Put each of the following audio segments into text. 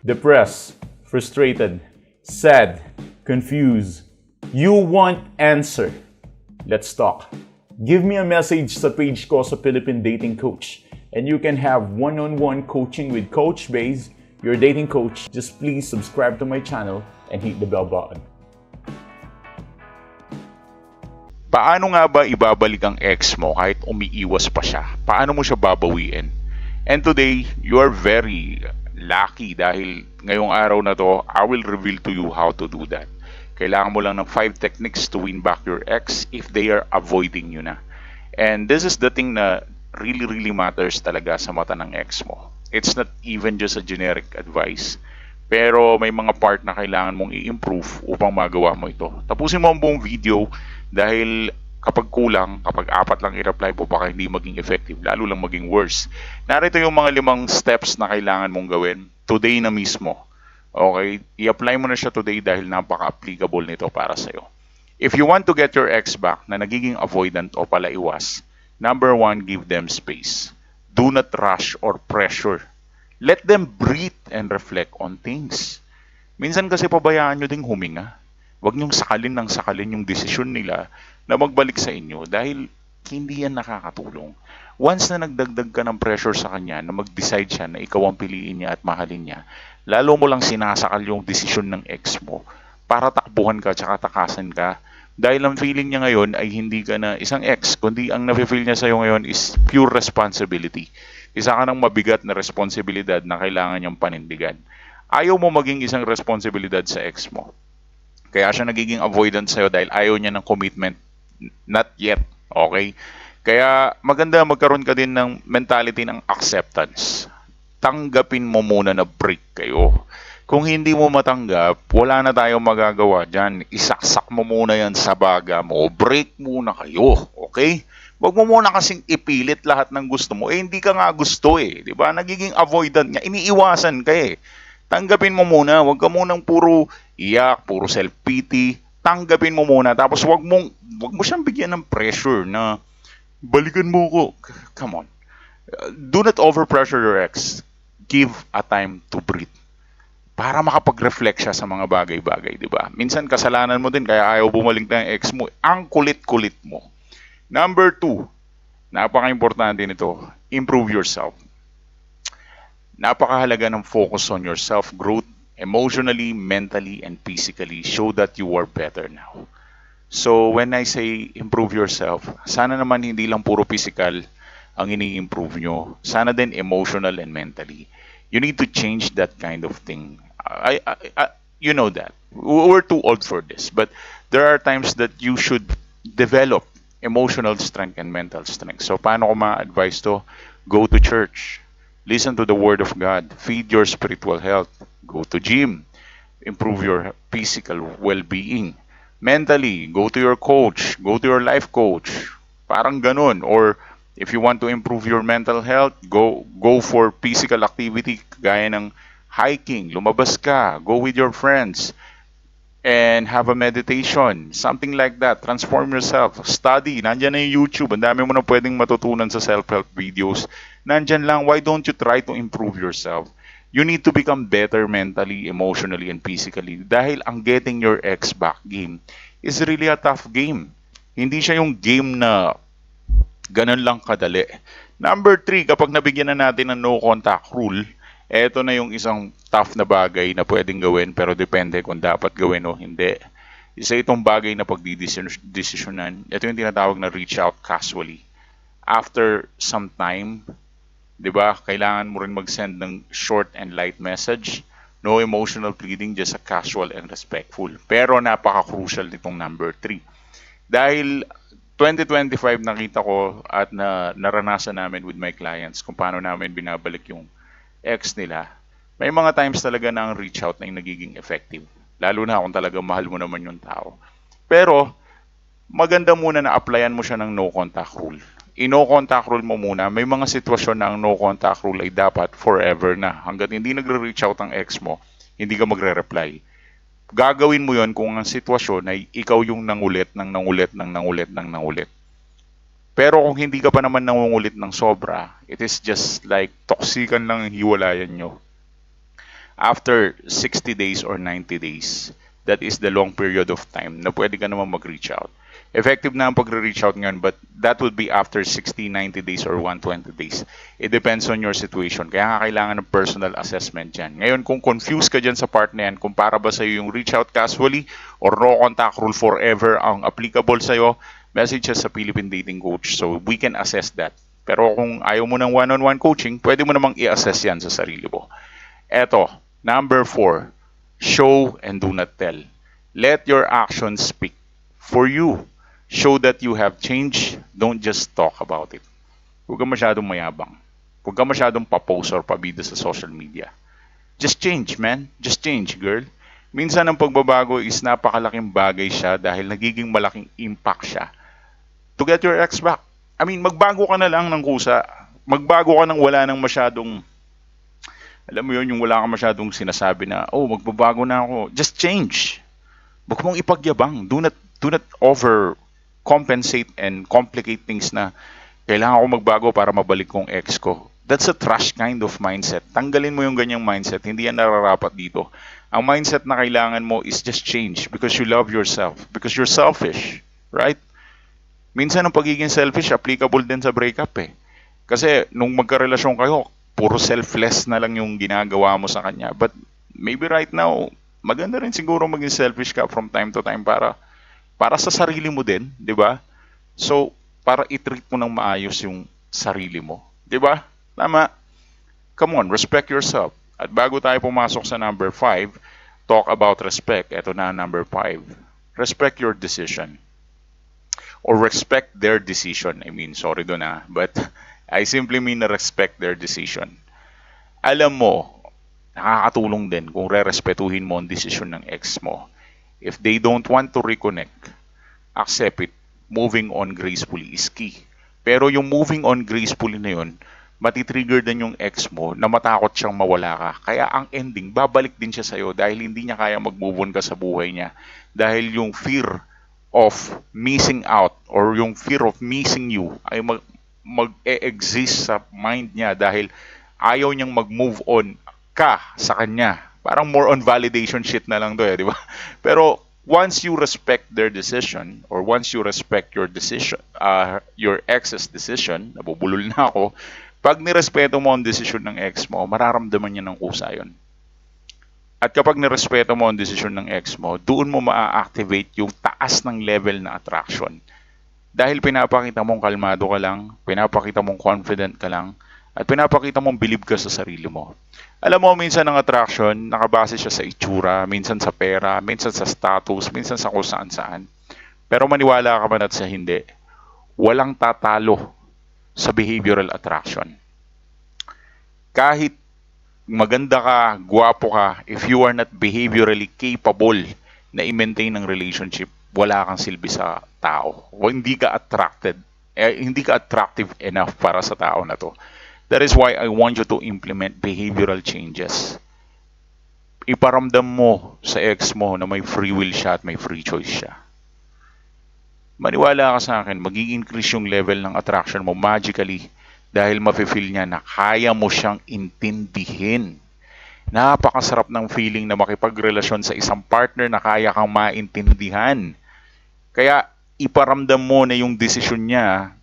Depressed, frustrated, sad, confused. You want answer. Let's talk. Give me a message sa page ko sa Philippine Dating Coach and you can have one-on-one coaching with Coach Baze, your dating coach. Just please subscribe to my channel and hit the bell button. Paano nga ba ibabalik ang ex mo kahit umiiwas pa siya? Paano mo siya babawiin? And today, you are very lucky dahil ngayong araw na to, I will reveal to you how to do that. Kailangan mo lang ng 5 techniques to win back your ex if they are avoiding you na. And this is the thing na really matters talaga sa mata ng ex mo. It's not even just a generic advice. Pero may mga part na kailangan mong i-improve upang magawa mo ito. Tapusin mo ang buong video dahil kapag kulang, kapag 4 lang i-reply po, baka hindi maging effective, lalo lang maging worse. Narito yung mga 5 steps na kailangan mong gawin today na mismo. Okay? I-apply mo na siya today dahil napaka-applicable nito para sa'yo. If you want to get your ex back na nagiging avoidant o palaiwas, number 1, give them space. Do not rush or pressure. Let them breathe and reflect on things. Minsan kasi pabayaan nyo ding huminga. Huwag nyong sakalin yung desisyon nila na magbalik sa inyo dahil hindi yan nakakatulong. Once na nagdagdag ka ng pressure sa kanya na mag-decide siya na ikaw ang piliin niya at mahalin niya, lalo mo lang sinasakal yung desisyon ng ex mo para takbuhan ka at takasan ka dahil ang feeling niya ngayon ay hindi ka na isang ex, kundi ang nafe-feel niya sa'yo ngayon is pure responsibility. Isa ka ng mabigat na responsibilidad na kailangan niyang panindigan. Ayaw mo maging isang responsibilidad sa ex mo. Kaya siya nagiging avoidant sa'yo dahil ayaw niya ng commitment. Not yet. Okay? Kaya maganda magkaroon ka din ng mentality ng acceptance. Tanggapin mo muna na break kayo. Kung hindi mo matanggap, wala na tayong magagawa dyan. Isaksak mo muna yan sa baga mo. Break muna kayo. Okay? Huwag mo muna kasing ipilit lahat ng gusto mo. Hindi ka nga gusto eh. Diba? Nagiging avoidant nga. Iniiwasan ka eh. Tanggapin mo muna. Huwag ka munang puro iyak, puro self-pity. Tanggapin mo muna. Tapos wag mo siyang bigyan ng pressure na balikan mo ko. Come on. Do not overpressure your ex. Give a time to breathe. Para makapag-reflect siya sa mga bagay-bagay, di ba? Minsan kasalanan mo din kaya ayaw bumalik na yung ex mo. Ang kulit-kulit mo. Number 2, napaka-importante nito, improve yourself. Napakahalaga ng focus on your self-growth, emotionally, mentally, and physically. Show that you are better now. So when I say improve yourself, sana naman hindi lang puro physical ang ini-improve nyo. Sana din emotional and mentally. You need to change that kind of thing. You know that. We're too old for this. But there are times that you should develop emotional strength and mental strength. So paano ko ma-advise to? Go to church. Listen to the Word of God. Feed your spiritual health. Go to gym. Improve your physical well-being. Mentally, go to your coach. Go to your life coach. Parang ganun. Or if you want to improve your mental health, go for physical activity gaya ng hiking, lumabas ka, go with your friends, and have a meditation. Something like that. Transform yourself. Study. Nandyan na yung YouTube. Ang dami mo na pwedeng matutunan sa self-help videos. Nandyan lang. Why don't you try to improve yourself? You need to become better mentally, emotionally, and physically. Dahil ang getting your ex back game is really a tough game. Hindi siya yung game na ganun lang kadali. Number 3, kapag nabigyan na natin ng no contact rule, eto na yung isang tough na bagay na pwedeng gawin pero depende kung dapat gawin o hindi. Isa itong bagay na pagdidesisyonan. Ito yung tinatawag na reach out casually. After some time, di ba, kailangan mo rin mag-send ng short and light message. No emotional pleading, just a casual and respectful. Pero napaka-crucial nitong number 3. Dahil 2025 nakita ko at naranasan namin with my clients kung paano namin binabalik yung ex nila. May mga times talaga na ang reach out na yung nagiging effective. Lalo na kung talaga mahal mo naman yung tao. Pero maganda muna na applyan mo siya ng no contact rule. I-no contact rule mo muna. May mga sitwasyon na ang no contact rule ay dapat forever na. Hanggat hindi nagre-reach out ang ex mo, hindi ka magre-reply. Gagawin mo yon kung ang sitwasyon ay ikaw yung nangulit. Pero kung hindi ka pa naman nangungulit ng sobra, it is just like toksikan lang ang hiwalayan nyo. after 60 days or 90 days, that is the long period of time na pwede ka naman mag-reach out. Effective na ang pagre-reach out ngayon, but that would be after 60, 90 days or 120 days. It depends on your situation. Kaya nga kailangan ng personal assessment dyan. Ngayon, kung confused ka dyan sa part na yan, kung para ba sa'yo yung reach out casually or no contact rule forever ang applicable sa'yo, message us sa Philippine Dating Coach so we can assess that. Pero kung ayaw mo ng one-on-one coaching, pwede mo namang i-assess yan sa sarili mo. Eto, number 4, show and do not tell. Let your actions speak for you. Show that you have changed. Don't just talk about it. Huwag ka masyadong mayabang. Huwag ka masyadong pa-post or pa-video sa social media. Just change, man. Just change, girl. Minsan ang pagbabago is napakalaking bagay siya dahil nagiging malaking impact siya to get your ex back. I mean, magbago ka na lang ng kusa. Magbago ka nang wala nang masyadong, alam mo yun, yung wala ka masyadong sinasabi na, oh, magbabago na ako. Just change. Huwag mong ipagyabang. Do not overcompensate and complicate things na kailangan ko magbago para mabalik kong ex ko. That's a trash kind of mindset. Tanggalin mo yung ganyang mindset. Hindi yan nararapat dito. Ang mindset na kailangan mo is just change because you love yourself. Because you're selfish. Right? Minsan ang pagiging selfish, applicable din sa breakup eh. Kasi nung magkarelasyon kayo, puro selfless na lang yung ginagawa mo sa kanya. But maybe right now, maganda rin siguro maging selfish ka from time to time para sa sarili mo din, di ba? So, para i-treat mo ng maayos yung sarili mo. Di ba? Tama. Come on, respect yourself. At bago tayo pumasok sa number 5, talk about respect. Ito na number 5. Respect your decision. Or respect their decision. I mean, sorry doon but I simply mean respect their decision. Alam mo, nakakatulong din kung re-respetuhin mo ang desisyon ng ex mo. If they don't want to reconnect, accept it. Moving on gracefully is key. Pero yung moving on gracefully na yun, matitrigger din yung ex mo na matakot siyang mawala ka. Kaya ang ending, babalik din siya sa'yo dahil hindi niya kaya mag-move on ka sa buhay niya. Dahil yung fear of missing out or yung fear of missing you ay mag-e-exist sa mind niya dahil ayaw niyang mag-move on ka sa kanya. Parang more on validation shit na lang to di ba? Pero once you respect their decision or once you respect your decision, your ex's decision, nabubulol na ako, pag nirespeto mo ang desisyon ng ex mo, mararamdaman niya ng kusa yun. At kapag nirespeto mo ang desisyon ng ex mo, doon mo ma-activate yung taas ng level na attraction. Dahil pinapakita mong kalmado ka lang, pinapakita mong confident ka lang, at pinapakita mong believe ka sa sarili mo. Alam mo, minsan ang attraction, nakabase siya sa itsura, minsan sa pera, minsan sa status, minsan sa kung saan-saan. Pero maniwala ka man at sa hindi, walang tatalo sa behavioral attraction. Kahit maganda ka, guwapo ka, if you are not behaviorally capable na i-maintain ang relationship, wala kang silbi sa tao. O hindi ka attractive enough para sa tao na to. That is why I want you to implement behavioral changes. Iparamdam mo sa ex mo na may free will siya at may free choice siya. Maniwala ka sa akin, mag-i-increase yung level ng attraction mo magically dahil mafe-feel niya na kaya mo siyang intindihin. Napakasarap ng feeling na makipagrelasyon sa isang partner na kaya kang maintindihan. Kaya iparamdam mo na yung desisyon niya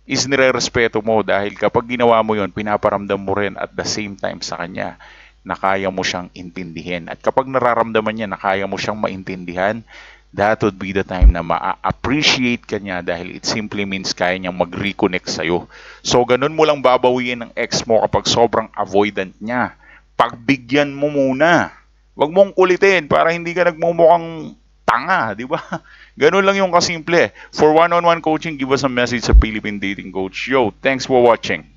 is nire-respeto mo dahil kapag ginawa mo yon, pinaparamdam mo rin at the same time sa kanya na kaya mo siyang intindihin. At kapag nararamdaman niya na kaya mo siyang maintindihan, that would be the time na ma-appreciate ka niya dahil it simply means kaya niyang mag-reconnect sa'yo. So, ganun mo lang babawiin ng ex mo kapag sobrang avoidant niya. Pagbigyan mo muna. Huwag mong kulitin para hindi ka nagmumukhang tanga, di ba? Ganun lang yung kasimple. For one-on-one coaching, give us a message sa Philippine Dating Coach. Yo, thanks for watching.